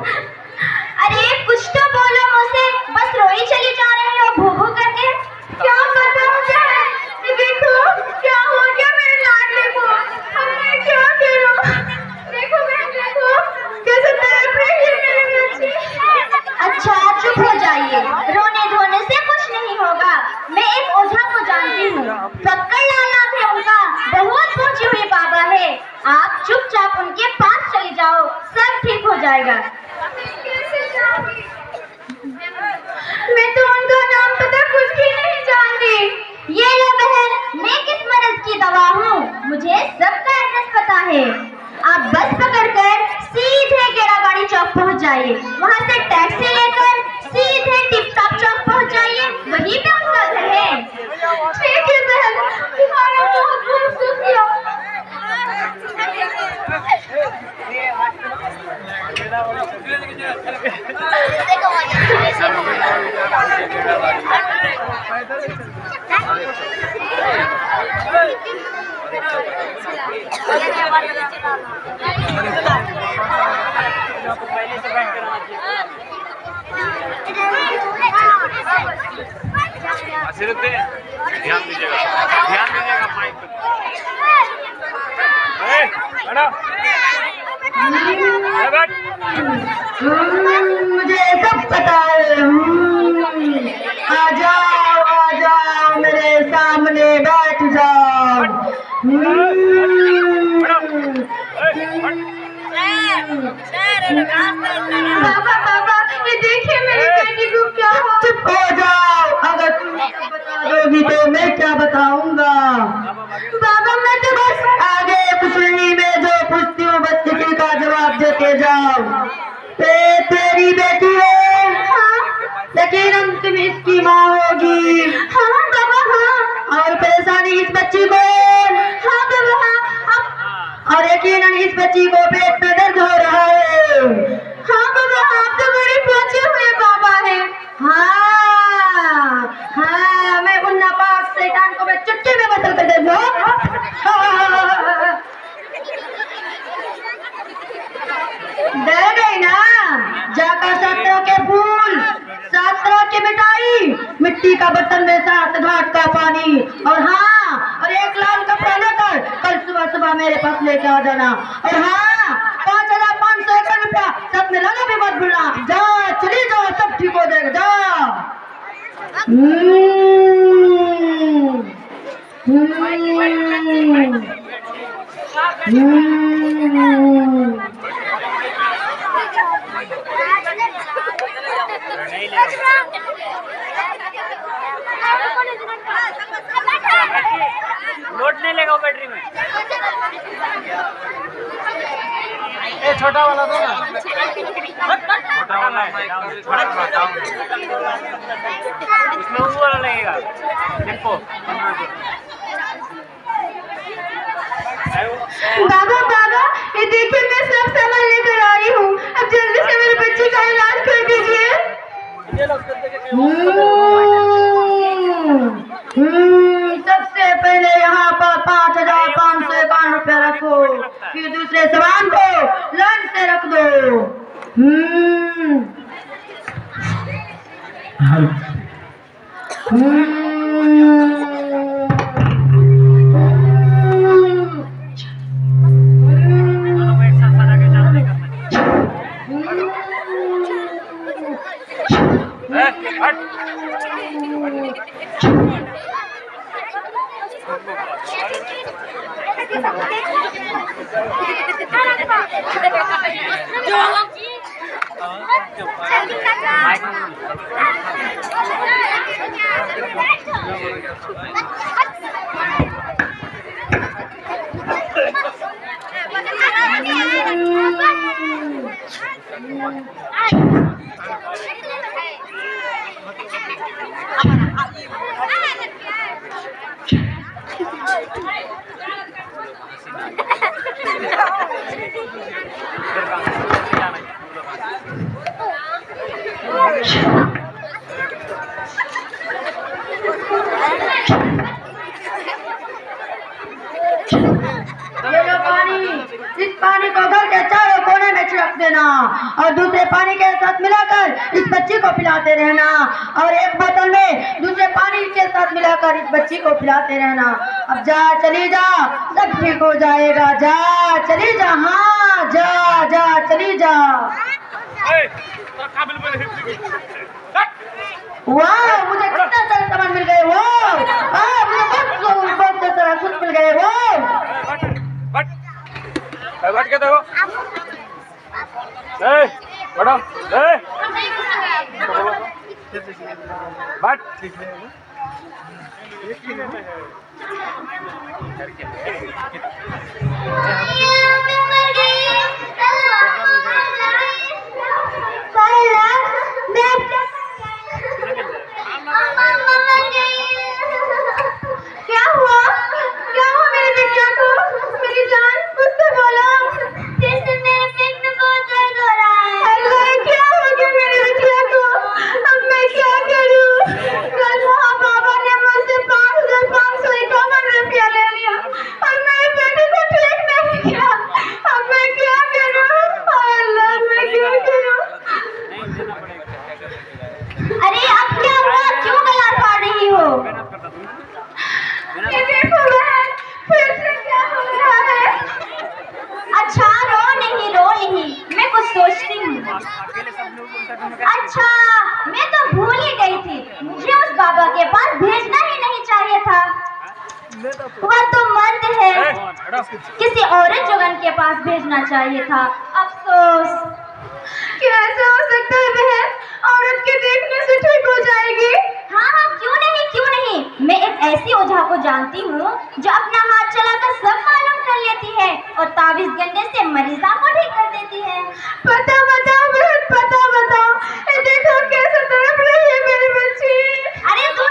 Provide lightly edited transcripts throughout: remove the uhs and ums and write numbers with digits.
अरे कुछ तो बोलो मुझसे, बस रोई चली जा रही हो भू भू करके। क्या पता मुझे, देखो क्या हो गया मेरे लाडले को, मैं क्या करूं। देखो बहन देखो कैसे तड़प रही है मेरी बच्ची। अच्छा चुप हो जाइए, रोने धोने से कुछ नहीं होगा। मैं एक ओझा को जानती हूँ, फक्कड़ लाला थे उनका, बहुत पहुंची हुई बाबा है। आप चुपचाप उनके पास चली जाओ, सब ठीक हो जाएगा। मैं तो उनका नाम पता कुछ भी नहीं जानती। ये लो बहन, मैं किस मर्ज की दवा हूँ, मुझे सबका एड्रेस पता है। आप बस पकड़कर सीधे गेड़ाबाड़ी चौक पहुँच जाइए, वहाँ से टैक्सी लेकर सीधे टिप टॉप चौक पहुँच जाइए, वहीं पे उनका घर है। ठीक है बहन, तुम्हारा बहुत बहुत शुक्रिया। सिर्फ ध्यान दीजिएगा माइक पे। मुझे सब पता है। आ जाओ मेरे सामने बैठ जाओ। बाबा बाबा ये देखिए मेरी बेटी को क्या हो। चुप हो जाओ, अगर तुम बता दोगी तो मैं क्या बताऊंगा। बाबा मैं तो बस आगे कुचलनी में जो पूछती हूँ बस इसी का जवाब देके जाओ। तेरी बेटी है? हाँ। लेकिन तुम इसकी माँ होगी? हाँ बाबा हाँ। और परेशानी इस बच्ची को? हाँ बाबा हाँ। और यकीनन इस बच्ची को पेट में दर्द हो रहा है? हाँ बाबा आप तो बड़े पहुंचे हुए बाबा है। हाँ हाँ, मैं उन नापाक शैतान को मैं चुटकी में बदल कर दे दूँ। डर गई ना? जाकर शास्त्रों के फूल, शास्त्रों की मिठाई, मिट्टी का बर्तन में साथ घाट का पानी और हाँ और एक लाल कपड़ा लेकर कल सुबह सुबह मेरे पास लेके आ जाना। और हाँ 5,500 रुपया सब में लगा भी मत भूलना। जाओ चली जाओ, सब ठीक हो जाएगा। जाओ। लोड नहीं लेगा बैटरी में। ए छोटा वाला दो ना। छोटा वाला है, उसमें वो वाला लगेगा देखो। बाबा बाबा ये देखिए मैं सब सामान लेकर आई हूँ, अब जल्दी से मेरे बच्चे का इलाज कर दीजिए। सबसे पहले यहाँ पर 5,551 रुपया रखो, फिर दूसरे सामान को लाइन से रख दो। ये लो पानी, इस पानी को घर के चारों कोने में छिड़क देना और दूसरे पानी के साथ मिलाकर इस बच्ची को पिलाते रहना और एक बोतल में दूसरे पानी के साथ मिलाकर इस बच्ची को पिलाते रहना। अब जा, चली जा, सब ठीक हो जाएगा। जा, चली जा, हाँ जा जा, चली जा। वाह, मुझे कितना सारा सामान मिल गए। वो मुझे बहुत सारा कुछ मिल गए। वो बैठ के देखो, बैठो, बैठ। क्या हुआ? क्या हुआ मेरी बिटिया को? मेरी जान, मुझसे बोलो। मेरे पेट में बहुत दर्द हो रहा है। अल्लाह, क्या हो गया मेरी बिटिया को? अब मैं क्या करूं? कल वहाँ बाबा ने मुझसे 5,551 रुपया ले लिया और मेरे बेटे को ठीक नहीं किया। अब मैं क्या करूं? अल्लाह, मैं क्या करूं? अरे अब क्या हुआ? क्यों गला फाड़ रही हो? ये देखो बहन, फिर से क्या हो रहा है? अच्छा, रो नहीं, मैं कुछ सोचती हूँ। अच्छा, मैं तो भूल ही गई थी, मुझे उस बाबा के पास भेजना ही नहीं चाहिए था। वह तो मर्द है, किसी औरत जुगन के पास भेजना चाहिए था। अफसोस। कैसे हो सकता है बहन? औरत के देखने से ठीक हो जाएगी? हाँ, क्यों नहीं। मैं एक ऐसी ओझा को जानती हूँ जो अपना हाथ चलाकर सब मालूम कर लेती है और तावीज गंडे से मरीजा को ठीक कर देती है। पता बताओ बहन, पता बताओ। देखो कैसे तड़प रही है मेरी बच्ची। अरे दूर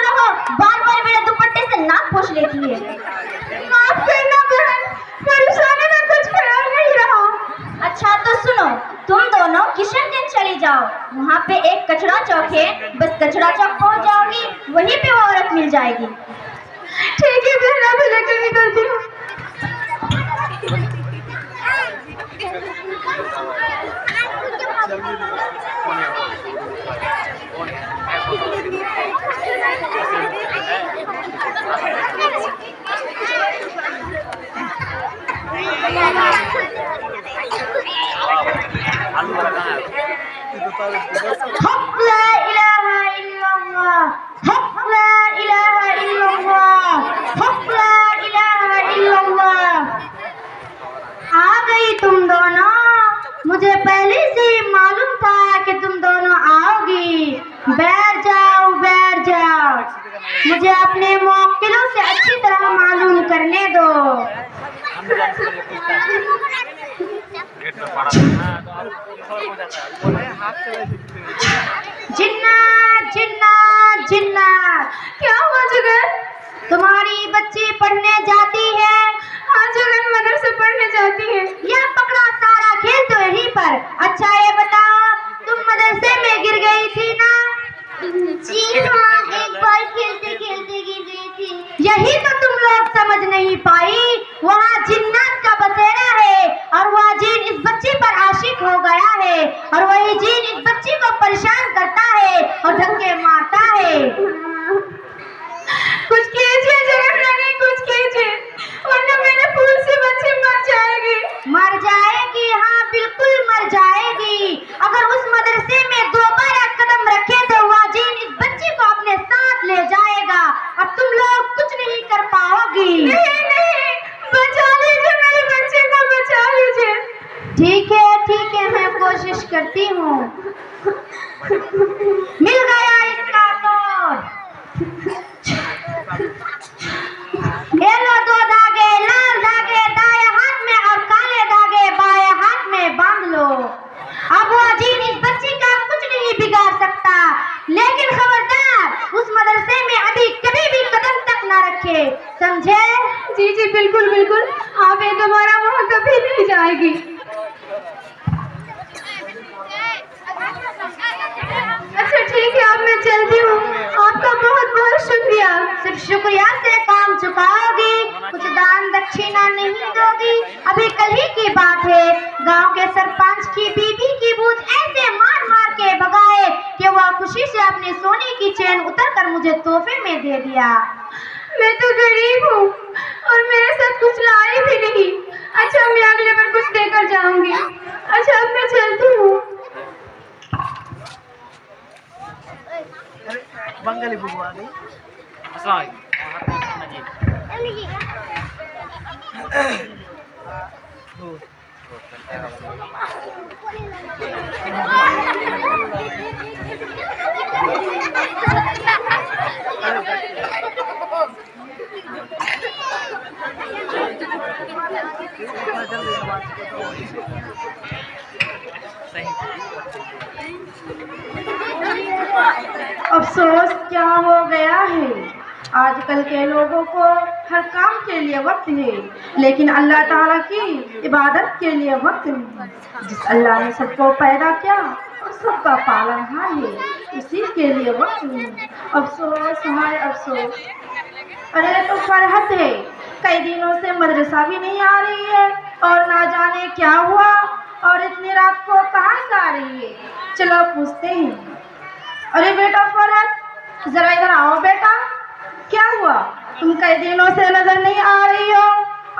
रहो, बार मेरे दुपट्टे से नाक पोंछ लेती है। माफ करना बहन, परेशानी में कुछ ख्याल नहीं रहा। अच्छा तो सुनो, तुम दोनों किशनगंज चली जाओ, वहाँ पे एक कचरा चौक है, बस कचरा चौक पहुँच जाओगी, वहीं पे वो औरत मिल जाएगी। ठीक है बहन, अभी लेकर निकलती हूँ। आ गई तुम दोनों। मुझे पहले से मालूम था कि तुम दोनों आओगी। बैठ जाओ। मुझे अपने मौकिलों से अच्छी तरह मालूम करने दो। जिन्नात, क्या हुआ जुगन? तुम्हारी बच्ची पढ़ने जाती है? हाँ जुगन, मदरसे पढ़ने जाती है। यह पकड़ा, सारा खेल तो यहीं पर। अच्छा ये बताओ, तुम मदरसे में गिर गई थी ना? जी हाँ, एक बार खेलते खेलते गिर गई थी। यही तो तुम लोग समझ नहीं पाई, वहाँ जिन्नात का बसेरा है और वह जिन इस बच्ची पर आशिक हो गया है और वही जिन इस बच्ची को परेशान करता है और धक्के मारता है। कुछ कीजिए जगह नहीं, कुछ कीजिए, वरना मेरे फूल से बच्ची मर जाएगी। मर जाएगी? हाँ बिल्कुल मर जाएगी। अगर उस मदरसे में दोबारा कदम रखे तो वह जिन इस बच्ची को अपने साथ ले जाएगा। अब तुम लोग कुछ नहीं कर पाओगी। नहीं, बचा लीजिए मेरे बच्चे को, बचा लीजिए। ठीक है, मैं कोशिश करती हूँ। मिल गया इसका तोड़। ये लो 2 धागे, लाल धागे दाएं हाथ में और काले धागे बाएं हाथ में बांध लो। अब वो अजीब इस बच्ची का कुछ नहीं बिगाड़ सकता, लेकिन खबरदार उस मदरसे में अभी कभी भी कदम तक ना रखे, समझे? जी बिल्कुल। आप ये दोबारा वहाँ कभी नहीं जाएगी। अच्छा ठीक है, अब मैं चलती हूँ। आपका बहुत बहुत शुक्रिया। सिर्फ शुक्रिया से काम चुकाओगी, कुछ दान दक्षिणा नहीं दोगी? अभी कल ही की बात है, गांव के सरपंच की बीबी की भूत ऐसे मार मार के भगाए कि वह खुशी से अपनी सोने की चेन उतर कर मुझे तोहफे में दे दिया। मैं तो गरीब हूँ और मेरे साथ कुछ लाए भी नहीं। अच्छा, मैं अगले बार कुछ देकर जाऊंगी। अच्छा, अब मैं चलती हूँ। बंगाली बुआ आ गई। अफसोस क्या हो गया है, आजकल के लोगों को हर काम के लिए वक्त है, लेकिन अल्लाह ताला की इबादत के लिए वक्त नहीं। जिस अल्लाह ने सबको पैदा किया और सबका पालनहार है, इसी के लिए वक्त नहीं। अफसोस, हमारे अफसोस। अरे तो फरहत है, कई दिनों से मदरसा भी नहीं आ रही है और ना जाने क्या हुआ और इतनी रात को कहाँ से आ रही है। चलो पूछते हैं। अरे बेटा फरहत, जरा इधर आओ बेटा, क्या हुआ? तुम कई दिनों से नजर नहीं आ रही हो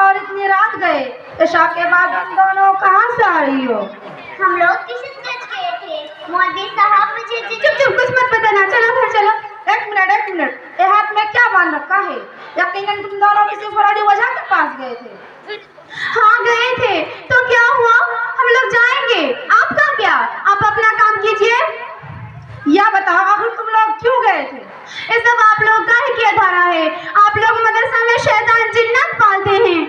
और इतनी रात गए, इशा के बाद तुम दोनों कहाँ से आ रही हो? हम लोग किशनगंज गए थे, मौलवी साहब मुझे चुप कुछ मत बताना। चलो घर चलो। एक मिनट, ये हाथ में क्या बांध रखा है? यकीनन तुम दोनों किसी फराडी वजह के पास गए थे। हाँ गए थे, तो क्या हुआ? हम लोग जाएंगे, आपका क्या? आप अपना काम कीजिए। या बताओ आखिर तुम लोग क्यों गए थे? ये सब आप लोग का ही किया धारा है। आप लोग मदरसा में शैतान जिन्नत पालते हैं।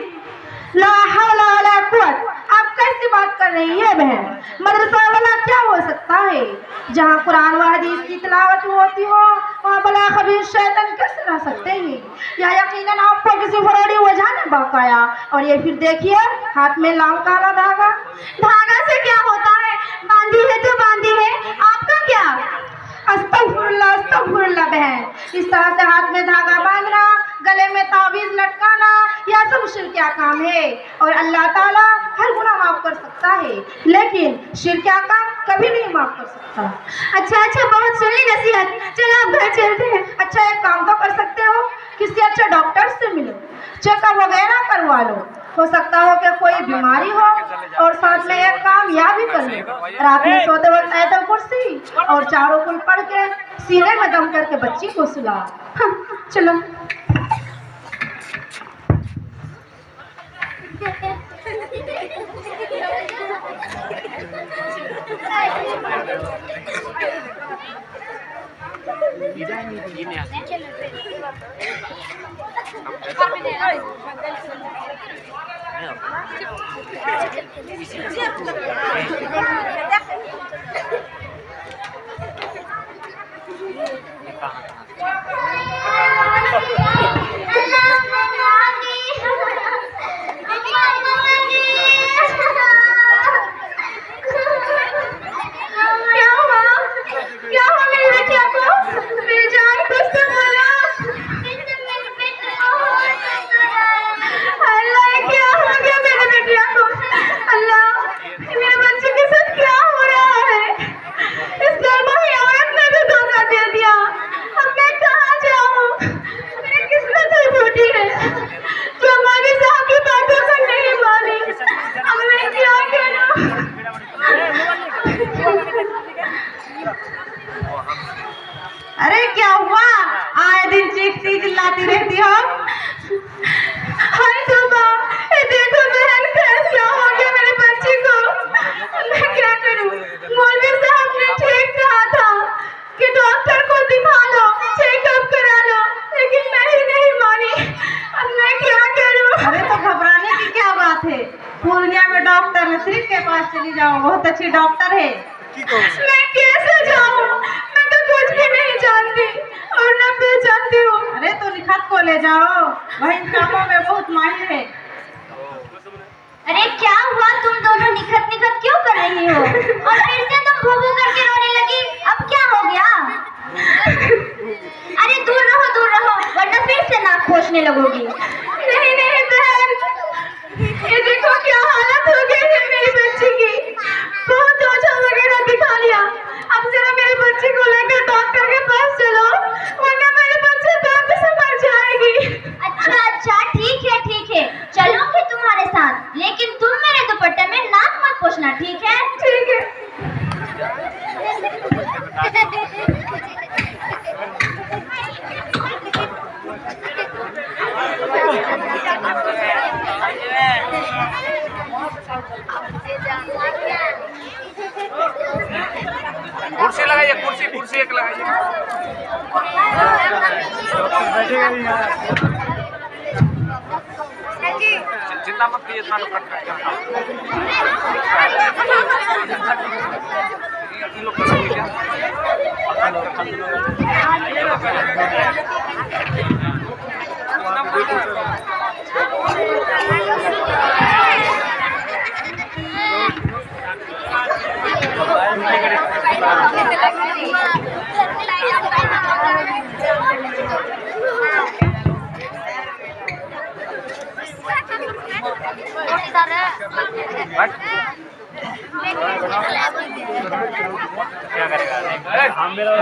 ला हौला वला कुव्वत। आप कैसी बात कर रही है बहन? मदरसा वाला क्या हो सकता है? जहाँ कुरान व हदीस की तिलावत होती हो वहाँ भला खबीर शैतान कैसे रह सकते हैं? या यकीनन आपको किसी फराडी वजह ने बहकाया। और ये फिर देखिए हाथ में लाल काला धागा। धागा से क्या होता है? बांधी है तो बांधी है, आपका क्या? अस्तगफुरुल्लाह बहन, इस तरह से हाथ में धागा बांधना, गले में तावीज लटकाना, यह सब शिर्किया काम है और अल्लाह ताला हर गुनाह माफ कर सकता है, लेकिन शिर्किया काम कभी नहीं माफ कर सकता। अच्छा, बहुत सुन ली नसीहत, चलो अब घर चलते हैं। अच्छा, एक काम तो कर सकते हो, किसी अच्छे डॉक्टर से मिलो, चेकअप वगैरह करवा लो। हो सकता हो कि कोई बीमारी हो और साथ में एक काम यह भी कर लो, रात में सोते वक्त आयतल कुर्सी और चारों कुल पढ़ के सीने में दम करके बच्ची को सुला। चलो। अरे क्या हुआ? आए दिन चीखती चिल्लाती रहती हो। हाय सुबह, देखो बहन, क्या हो गया मेरे बच्चे को? मैं क्या करूं? मौलवी साहब ने ठीक कहा था कि डॉक्टर को दिखा लो, चेकअप करा लो, लेकिन मैं ही नहीं मानी। अब मैं क्या करूं? अरे तो घबराने की क्या बात है? पूर्णिया में डॉक्टर नसरीफ के पास चली जाओ, बहुत अच्छी डॉक्टर है। मैं कैसे जाऊं? मैं तो कुछ भी नहीं जानती और न पहचानती हूँ। अरे तो निखत को ले जाओ, वह इन कामों में बहुत माहिर है। अरे क्या हुआ? तुम दोनों निखत क्यों कर रही हो? और फिर से तुम भू भू करके रोने लगी, अब क्या हो गया? अरे दूर रहो, वरना फिर से नाक खोसने लगोगी। नहीं बहन, ये देखो लेकिन तुम मेरे दुपट्टे में नाक मत पोंछना, ठीक है? ठीक है। कुर्सी लगाइए, कुर्सी कुर्सी एक लगाइए। चिंता मत कीजिए, इतना तो कट करके क्या करेगा? हम मेरा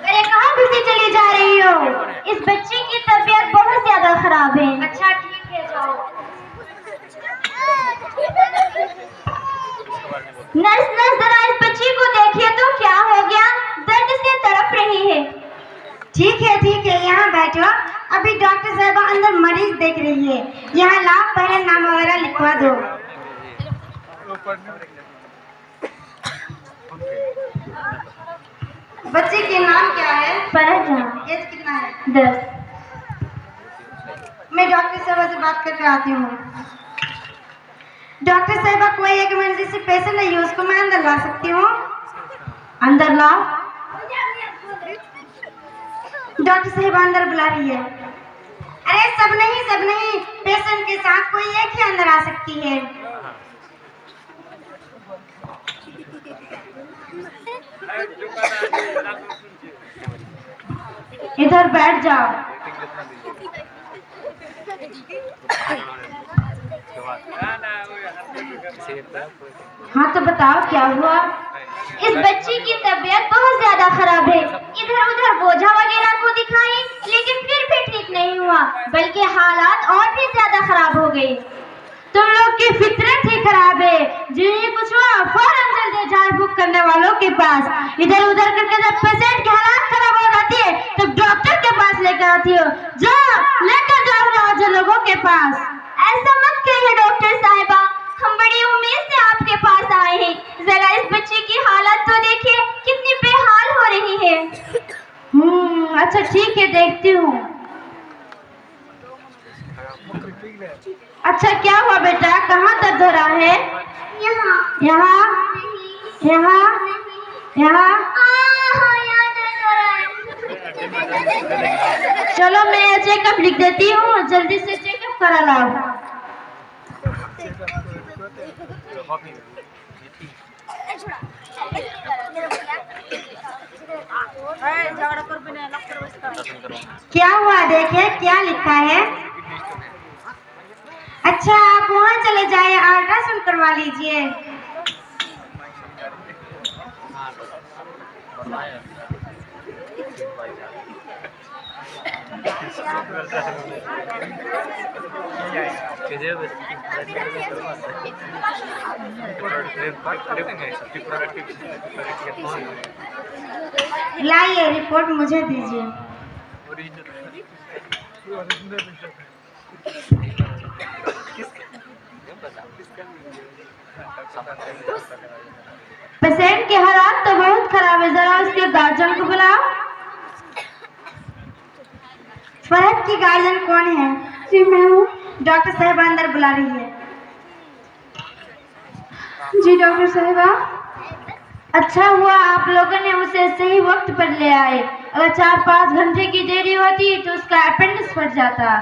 अरे कहाँ घुसी चली जा रही हो? इस बच्ची की तबीयत बहुत ज्यादा खराब है। अच्छा ठीक है, जाओ। नर्स नर्स, जरा इस बच्ची को देखिए तो, क्या हो गया? दर्द से तड़प रही है। ठीक है, यहाँ बैठो। अभी डॉक्टर साहबा अंदर मरीज देख रही है। यहाँ लाओ, पहले नाम वगैरह लिखवा दो। बच्चे के नाम क्या है? फरहत। एज कितना है? 10। मैं डॉक्टर साहबा से बात करके आती हूँ। डॉक्टर साहबा, कोई एक इमरजेंसी पेशेंट है, उसको मैं अंदर ला सकती हूँ? अंदर लाओ। डॉक्टर साहबा अंदर बुला रही है। अरे सब नहीं, पेशेंट के साथ कोई एक ही अंदर आ सकती है। इधर बैठ जाओ। हाँ तो बताओ क्या हुआ? इस बच्ची की तबीयत बहुत ज्यादा खराब है। इधर उधर बोझा वगैरह को दिखाई, लेकिन फिर भी ठीक नहीं हुआ, बल्कि हालात और भी ज्यादा खराब हो गई। तुम लोग की फितरत ही खराब है। जिन्हें कुछ हुआ फौरन चलते झाड़ फूक करने वालों के पास। इधर उधर करके जब पेशेंट की हालात खराब हो जाती है तो डॉक्टर के पास लेकर आती हो। जाओ, लेकर जाओ लोगों के पास। ऐसा मत कहिए डॉक्टर साहिबा, हम बड़ी उम्मीद से आपके पास आए हैं। जरा इस बच्ची की हालत तो देखिए, कितनी बेहाल हो रही है। अच्छा ठीक है, देखती हूँ। अच्छा क्या हुआ बेटा, कहाँ दर्द हो रहा है? यहाँ यहाँ यहाँ यहाँ। चलो मैं चेकअप लिख देती हूँ, जल्दी से चेकअप करा लाओ। क्या हुआ देखे, क्या लिखा है? अच्छा आप वहाँ चले जाइए, अल्ट्रासाउंड करवा लीजिए। लाइए रिपोर्ट मुझे दीजिए। पेशेंट के हालात तो बहुत खराब है, जरा उसके गार्जियन को बुलाओ। फरहत की गार्जियन कौन है? जी मैं हूँ। डॉक्टर साहिबा अंदर बुला रही है। जी डॉक्टर साहिबा। अच्छा हुआ आप लोगों ने उसे सही वक्त पर ले आए। अगर 4-5 घंटे की देरी होती तो उसका अपेंडिक्स फट जाता।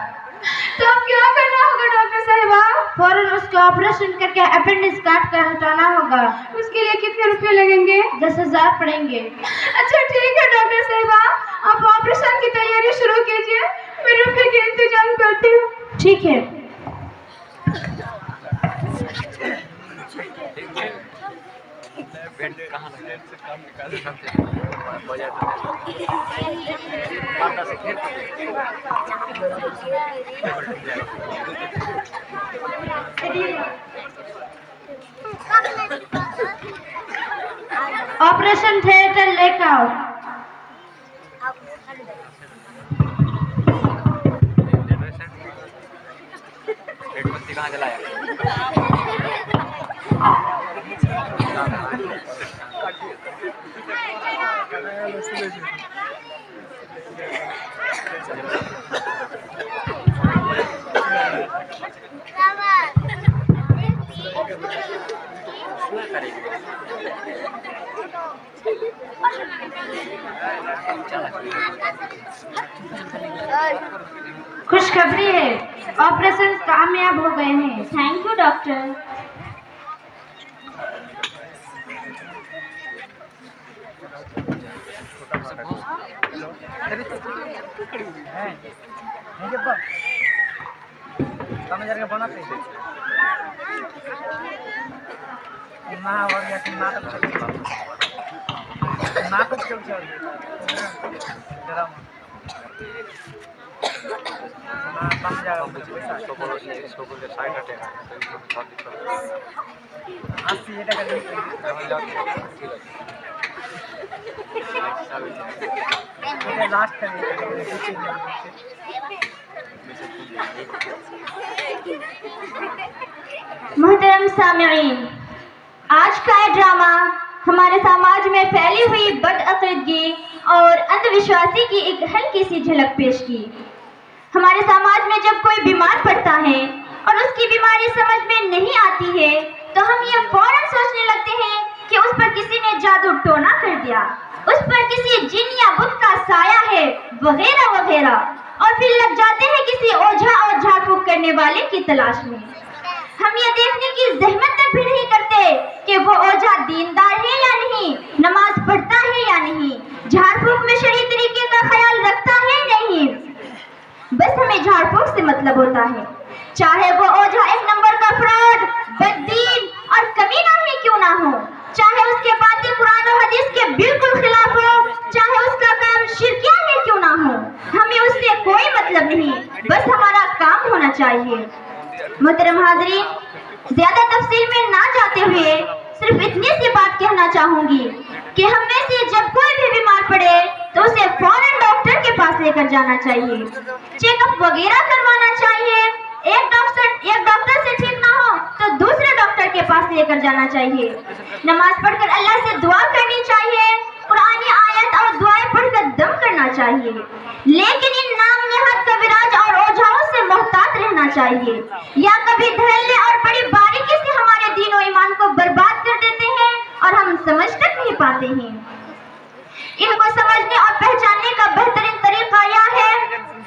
तो अब क्या करना होगा डॉक्टर साहिबा? फौरन उसका ऑपरेशन करके अपेंडिक्स काट कर हटाना होगा। उसके लिए कितने रुपए लगेंगे? 10,000 पड़ेंगे। अच्छा ठीक है डॉक्टर साहिबा, आप ऑपरेशन की तैयारी शुरू कीजिए, मैं रुपए के इंतजाम करती हूँ। ठीक है। बेड कहाँ लगे से काम निकाल सकते बजट माता से खेल ऑपरेशन थिएटर लेकर आओ। बत्ती कहाँ जलाया खुशखबरी है, ऑपरेशन कामयाब हो गए हैं। Thank you doctor. बनाते ना नाटक चलছে সকলের সাইড হাটে আসছি এটা লাস্ট मोहतरम सामिईन, आज का ये ड्रामा हमारे समाज में फैली हुई बदअकीदगी और अंधविश्वासी की एक हल्की सी झलक पेश की। हमारे समाज में जब कोई बीमार पड़ता है और उसकी बीमारी समझ में नहीं आती है तो हम ये फौरन सोचने लगते हैं कि उस पर किसी ने जादू टोना कर दिया, उस पर किसी जिन या बुत का साया है, वगैरह वगैरह, और फिर लग जाते हैं किसी ओझा और झाड़ फूक करने वाले की तलाश में। हम ये देखने की जहमत तक भी नहीं करते कि वो ओझा दीनदार है या नहीं, नमाज पढ़ता है या नहीं, झाड़ फूक में शरीय तरीके का ख्याल रखता है या नहीं। बस हमें झाड़ फूक से मतलब होता है, चाहे वो ओझा एक नंबर का फ्रॉड, बददीन और कमीना ही क्यों ना हो, चाहे उसके बातें कुरान और हदीस के बिल्कुल खिलाफ हो, चाहे उसका काम शिरकिया ही क्यों ना हो, हमें उससे कोई मतलब नहीं, बस हमारा काम होना चाहिए। मोहतरम हाज़रीन, ज्यादा तफसील में ना जाते हुए सिर्फ इतनी सी बात कहना चाहूंगी कि हम में से जब कोई भी बीमार पड़े तो उसे फौरन डॉक्टर के पास लेकर जाना चाहिए, चेकअप वगैरह करवाना चाहिए। एक डॉक्टर से ठीक ना हो तो दूसरे डॉक्टर के पास लेकर जाना चाहिए। नमाज पढ़कर अल्लाह से दुआ करनी चाहिए, कुरानी आयत और दुआएं पढ़कर दम करना चाहिए, लेकिन इन नाम नेहत कविराज और ओझाओं से मोहतात रहना चाहिए, या कभी धैर्य और बड़ी बारीकी से हमारे दीन और ईमान को बर्बाद कर देते हैं और हम समझ तक नहीं पाते हैं। इनको समझने और पहचानने का बेहतरीन तरीका यह है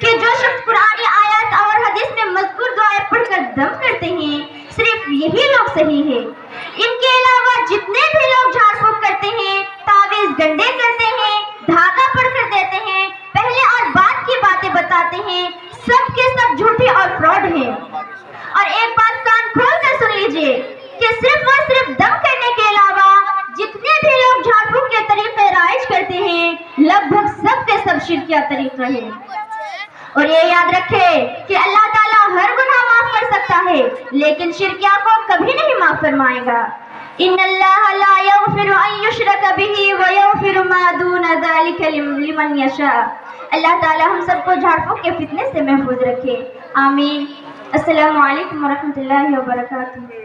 कि जो शख्स कुरानी आयत और हदीस में मज़कूर दुआएं पढ़कर दम करते हैं, सिर्फ यही लोग सही है। इनके अलावा जितने भी लोग झाड़ फूक करते हैं, तावीज़ गंडे करते हैं, धागा पढ़कर देते हैं, पहले और बाद की बातें बताते हैं, सब के सब झूठे और फ्रॉड हैं। और एक बात कान खोल कर सुन लीजिए कि सिर्फ और सिर्फ दम करने के अलावा जितने भी लोग झाड़ फूक के तरीके राइज करते हैं, लगभग सब के सब शिरकिया तरीका है। और ये याद रखे कि अल्लाह ताला हर गुनाह माफ कर सकता है, लेकिन शिरकिया को कभी नहीं माफ फरमाएगा। इन्नल्लाह ला यग़फिरु अन युश्रक बिही व यग़फिरु मा दून ज़ालिका लिमन यशा। अल्लाह ताला हम सबको झाड़ फूक के फितने से महफूज रखे, आमीन। अस्सलामु अलैकुम व रहमतुल्लाहि व बरकातुहू।